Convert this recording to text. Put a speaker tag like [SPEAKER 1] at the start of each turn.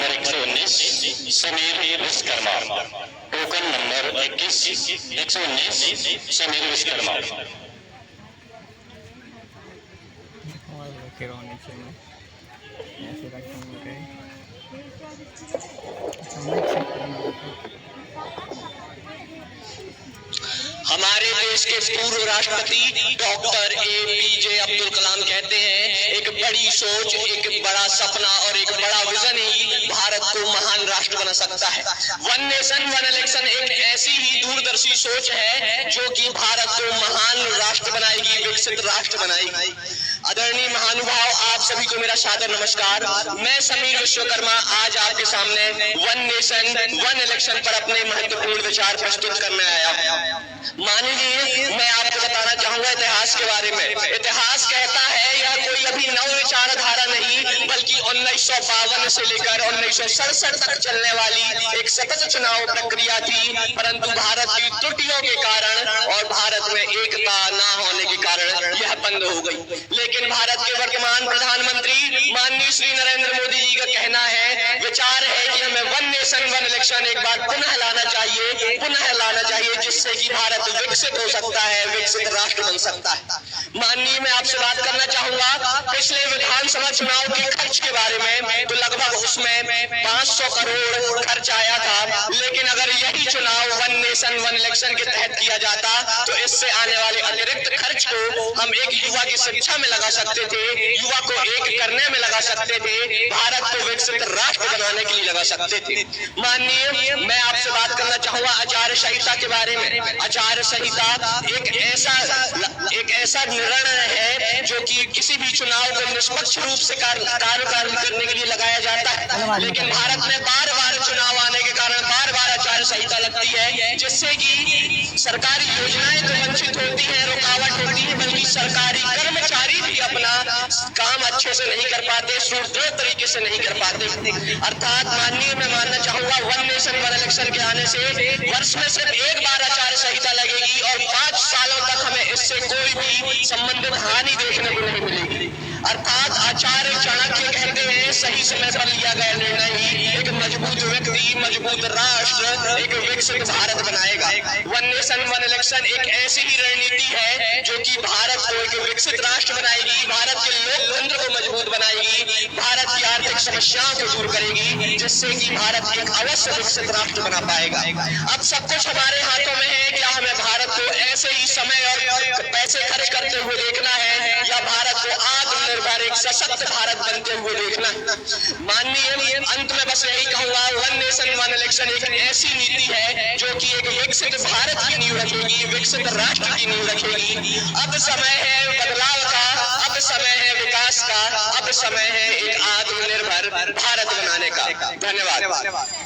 [SPEAKER 1] Number 119 Sameer Vishwakarma, token number 119 Sameer Vishwakarma.
[SPEAKER 2] नीचे में ऐसे रखेंगे।
[SPEAKER 3] हमारे देश के पूर्व राष्ट्रपति डॉक्टर APJ अब्दुल कलाम कहते हैं, एक बड़ी सोच, एक बड़ा सपना और एक बड़ा विजन ही भारत को महान राष्ट्र बना सकता है। वन नेशन वन इलेक्शन एक ऐसी ही दूरदर्शी सोच है जो कि भारत को महान राष्ट्र बनाएगी, विकसित राष्ट्र बनाएगी। आदरणीय महानुभाव, आप सभी को मेरा सादर नमस्कार। मैं समीर विश्वकर्मा आज आपके सामने वन नेशन वन इलेक्शन पर अपने महत्वपूर्ण विचार प्रस्तुत करने आया। माननीय, मैं आपको बताना चाहूंगा इतिहास के बारे में। इतिहास कहता है यह कोई अभी नव विचारधारा नहीं, बल्कि 1952 से लेकर 1967 तक चलने वाली एक सतत चुनाव प्रक्रिया थी, परंतु भारत की त्रुटियों के कारण और भारत में एकता न होने के कारण यह बंद हो गई। लेकिन भारत के वर्तमान प्रधानमंत्री माननीय श्री नरेंद्र मोदी जी का कहना है, विचार है कि हमें वन नेशन वन इलेक्शन एक बार पुनः लाना चाहिए, जिससे कि भारत विकसित हो सकता है, विकसित राष्ट्र बन सकता है। माननीय, मैं आपसे बात करना चाहूंगा पिछले विधानसभा चुनाव के खर्च के बारे में। तो लगभग उसमें 500 करोड़ खर्च आया था, लेकिन अगर यही चुनाव वन नेशन वन इलेक्शन के तहत किया जाता तो इससे आने वाले अतिरिक्त खर्च को हम एक युवा की शिक्षा में लगा सकते थे, युवा को एक करने में लगा सकते थे, भारत को विकसित राष्ट्र बनाने के लिए लगा सकते थे। माननीय, मैं आपसे बात करना चाहूंगा आचार संहिता के बारे में। आचार संहिता एक ऐसा निर्णय है जो कि किसी भी चुनाव को निष्पक्ष रूप से कार्यकारी करने के लिए लगाया जाता है, लेकिन भारत में बार बार चुनाव आने के कारण बार बार आचार संहिता लगती है, जिससे कि सरकारी योजनाएं तो वंचित होती है, रुकावट होती है, बल्कि सरकारी कर्मचारी भी अपना काम अच्छे से नहीं कर पाते, सुदृढ़ तरीके से नहीं कर पाते। अर्थात माननीय, मैं मानना चाहूंगा वन नेशन वन इलेक्शन के आने से वर्ष में सिर्फ एक बार आचार संहिता लगेगी और 5 सालों तक हमें इससे कोई भी संबंधित हानि देखने को नहीं मिलेगी। अर्थात आचार्य चाणक्य कहते हैं, सही समय पर लिया गया निर्णय ही एक मजबूत व्यक्ति, मजबूत राष्ट्र, एक विकसित भारत बनाएगा। वन नेशन वन इलेक्शन एक ऐसी ही रणनीति है जो कि भारत को एक विकसित राष्ट्र बनाएगी, भारत के लोकतंत्र को मजबूत बनाएगी, भारत की आर्थिक समस्याओं को दूर करेगी, जिससे कि भारत एक अवश्य विकसित राष्ट्र बना पाएगा। अब सब कुछ हमारे हाथों में है, क्या हमें भारत को ऐसे ही समय और पैसे खर्च करते हुए देखना है, या भारत को आत्मनिर्भर एक सशक्त भारत बनते हुए देखना है। माननीय, अंत में बस यही कहूंगा, वन नेशन वन इलेक्शन एक ऐसी नीति है जो कि एक विकसित भारत की नींव रखेगी, विकसित राष्ट्र की नींव रखेगी। अब समय है बदलाव का, अब समय है विकास का, अब समय है एक आत्मनिर्भर भारत बनाने का। धन्यवाद।